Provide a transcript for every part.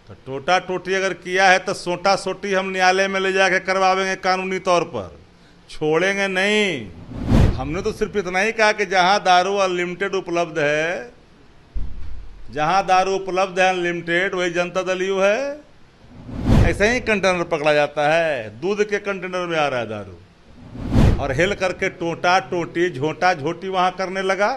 तो टोटा टोटी अगर किया है तो सोटा सोटी हम न्यायालय में ले जाके करवावेंगे कानूनी तौर पर, छोड़ेंगे नहीं। हमने तो सिर्फ इतना ही कहा कि जहां दारू अनलिमिटेड उपलब्ध है, जहां दारू उपलब्ध है अनलिमिटेड, वही जनता दल यू है। ऐसे ही कंटेनर पकड़ा जाता है, दूध के कंटेनर में आ रहा है दारू, और हिल करके टोटा टोटी झोटा झोटी वहां करने लगा।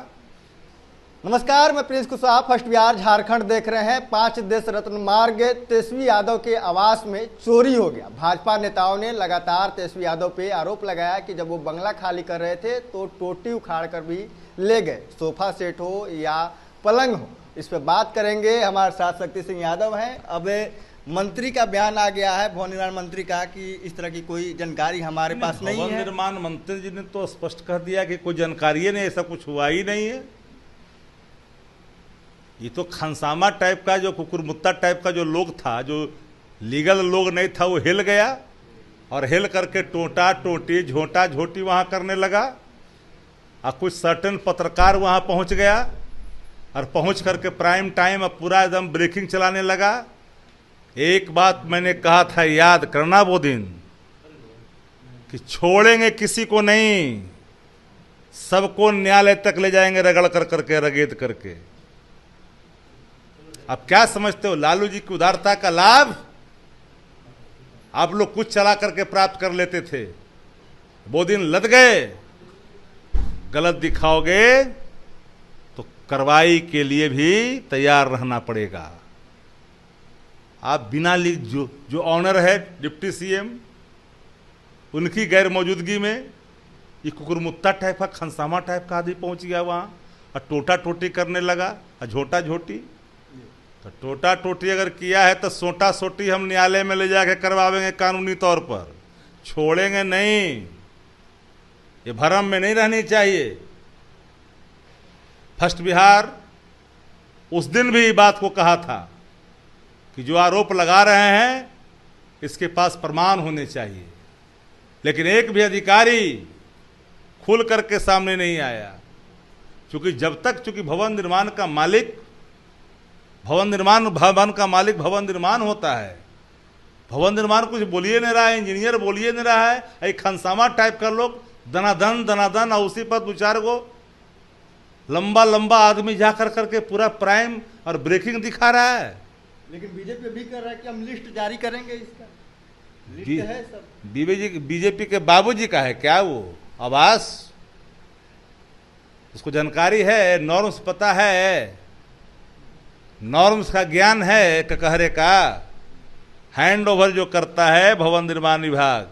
नमस्कार, मैं प्रिंस कुशवाहा, फर्स्ट बिहार झारखंड देख रहे हैं। 5 देश रत्न मार्ग तेजस्वी यादव के आवास में चोरी हो गया। भाजपा नेताओं ने लगातार तेजस्वी यादव पे आरोप लगाया कि जब वो बंगला खाली कर रहे थे तो टोटी उखाड़ कर भी ले गए, सोफा सेट हो या पलंग हो। इस पर बात करेंगे, हमारे साथ शक्ति सिंह यादव हैं। अब मंत्री का बयान आ गया है, भवन निर्माण मंत्री का, कि इस तरह की कोई जानकारी हमारे पास नहीं है। भवन निर्माण मंत्री जी ने तो स्पष्ट कह दिया कि कोई जानकारी ही नहीं, ऐसा कुछ हुआ ही नहीं है। ये तो खनसामा टाइप का, जो कुकुरमुत्ता टाइप का जो लोग था, जो लीगल लोग नहीं था, वो हिल गया और हिल करके टोटा टोटी झोटा झोटी वहां करने लगा। और कुछ सर्टेन पत्रकार वहां पहुंच गया और पहुंच करके प्राइम टाइम अब पूरा एकदम ब्रेकिंग चलाने लगा। एक बात मैंने कहा था, याद करना वो दिन, कि छोड़ेंगे किसी को नहीं, सबको न्यायालय तक ले जाएंगे रगड़ कर करके, रगेद करके। अब क्या समझते हो, लालू जी की उदारता का लाभ आप लोग कुछ चला करके प्राप्त कर लेते थे, वो दिन लद गए। गलत दिखाओगे तो कार्रवाई के लिए भी तैयार रहना पड़ेगा। आप बिना जो ऑनर है डिप्टी सीएम, उनकी गैर मौजूदगी में ये कुकुरमुत्ता टाइप का, खनसामा टाइप का आदमी पहुंच गया वहां और टोटा टोटी करने लगा और झोटा झोटी। तो टोटा टोटी अगर किया है तो सोटा सोटी हम न्यायालय में ले जाके करवावेंगे कानूनी तौर पर, छोड़ेंगे नहीं। ये भरम में नहीं रहनी चाहिए। फर्स्ट बिहार उस दिन भी बात को कहा था कि जो आरोप लगा रहे हैं इसके पास प्रमाण होने चाहिए, लेकिन एक भी अधिकारी खुल करके सामने नहीं आया। क्योंकि जब तक, चूंकि भवन निर्माण का मालिक भवन निर्माण होता है। भवन निर्माण कुछ बोलिए नहीं रहा है, इंजीनियर बोलिए नहीं रहा है, एक खनसामा टाइप का लोग दनादन और उसी पर 2-4 गो लंबा आदमी जाकर करके पूरा प्राइम और ब्रेकिंग दिखा रहा है। लेकिन बीजेपी भी कर रहा है कि हम लिस्ट जारी करेंगे, इसका लिस्ट है सब। बीजेपी के बाबूजी का है क्या वो आवास? उसको जानकारी है, नॉर्म्स पता है, नॉर्म्स का ज्ञान है ककहरे का। हैंड ओवर जो करता है भवन निर्माण विभाग,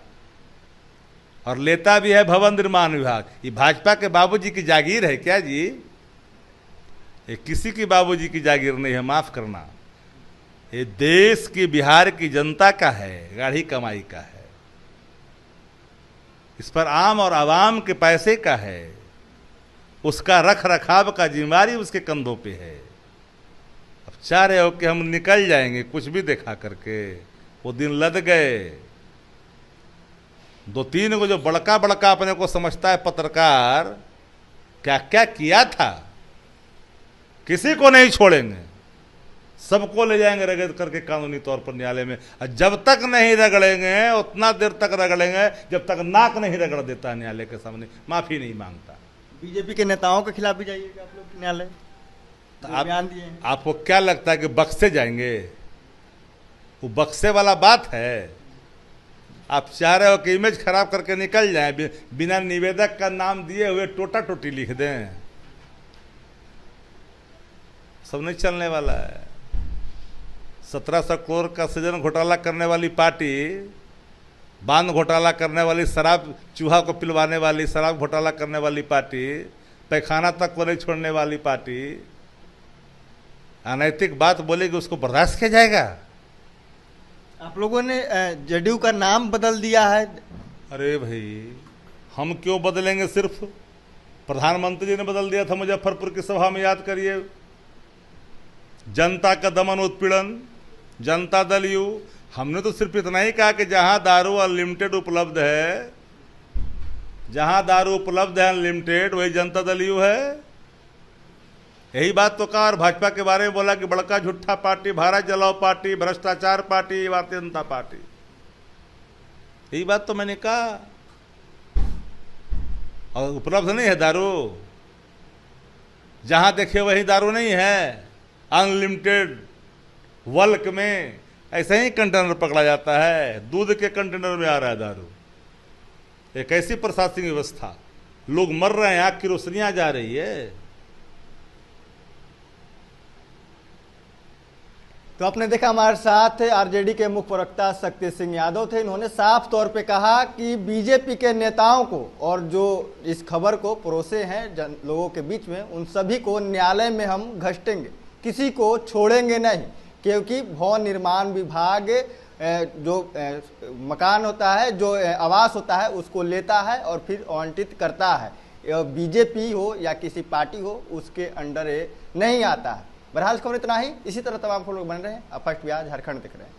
और लेता भी है भवन निर्माण विभाग। ये भाजपा के बाबूजी की जागीर है क्या जी? ये किसी की बाबूजी की जागीर नहीं है, माफ करना। ये देश की, बिहार की जनता का है, गाढ़ी कमाई का है। इस पर आम और आवाम के पैसे का है, उसका रख रखाव का जिम्मेदारी उसके कंधों पे है। अब चाह रहे हो कि हम निकल जाएंगे कुछ भी दिखा करके, वो दिन लद गए। 2-3 को जो बड़का अपने को समझता है पत्रकार, क्या क्या किया था, किसी को नहीं छोड़ेंगे, सबको ले जाएंगे रगड़ करके कानूनी तौर पर न्यायालय में। और जब तक नहीं रगड़ेंगे उतना देर तक रगड़ेंगे जब तक नाक नहीं रगड़ देता न्यायालय के सामने, माफी नहीं मांगता। बीजेपी के नेताओं के खिलाफ भी जाइएगा आप लोग न्यायालय, तो बयान दिए हैं। आपको क्या लगता है कि बक्से जाएंगे? वो बक्से वाला बात है। आप चाह रहे हो कि इमेज खराब करके निकल जाए, बिना निवेदक का नाम दिए हुए टोटा टोटी लिख दें, सब नहीं चलने वाला है। 1700 करोड़ का सृजन घोटाला करने वाली पार्टी, बांध घोटाला करने वाली, शराब चूहा को पिलवाने वाली, शराब घोटाला करने वाली पार्टी, पैखाना तक को नहीं छोड़ने वाली पार्टी, अनैतिक बात बोलेगी उसको बर्दाश्त किया जाएगा? आप लोगों ने जदयू का नाम बदल दिया है। अरे भाई, हम क्यों बदलेंगे? सिर्फ प्रधानमंत्री जी ने बदल दिया था मुजफ्फरपुर की सभा में, याद करिए। जनता का दमन उत्पीड़न, जनता दल यू। हमने तो सिर्फ इतना ही कहा कि जहां दारू अनलिमिटेड उपलब्ध है, जहां दारू उपलब्ध है अनलिमिटेड, वही जनता दल यू है। यही बात तो कहा और भाजपा के बारे में बोला कि बड़का झूठा पार्टी, भारत जलाओ पार्टी, भ्रष्टाचार पार्टी, भारतीय जनता पार्टी। यही बात तो मैंने कहा। और उपलब्ध नहीं है दारू, जहां देखे वही दारू नहीं है। अनलिमिटेड बल्क में ऐसे ही कंटेनर पकड़ा जाता है, दूध के कंटेनर में आ रहा है दारू। एक ऐसी प्रशासनिक व्यवस्था, लोग मर रहे हैं, आग की रोशनियां जा रही है। तो आपने देखा हमारे साथ आरजेडी के मुख्य प्रवक्ता शक्ति सिंह यादव थे। इन्होंने साफ तौर पे कहा कि बीजेपी के नेताओं को और जो इस खबर को परोसे हैं लोगों के बीच में, उन सभी को न्यायालय में हम घसीटेंगे, किसी को छोड़ेंगे नहीं, क्योंकि भवन निर्माण विभाग जो मकान होता है, जो आवास होता है, उसको लेता है और फिर आवंटित करता है। बीजेपी हो या किसी पार्टी हो, उसके अंडर नहीं आता है। बहरहाल खबर इतना ही। इसी तरह तमाम लोग बन रहे हैं। अब फर्स्ट बिहार झारखंड दिख रहे हैं।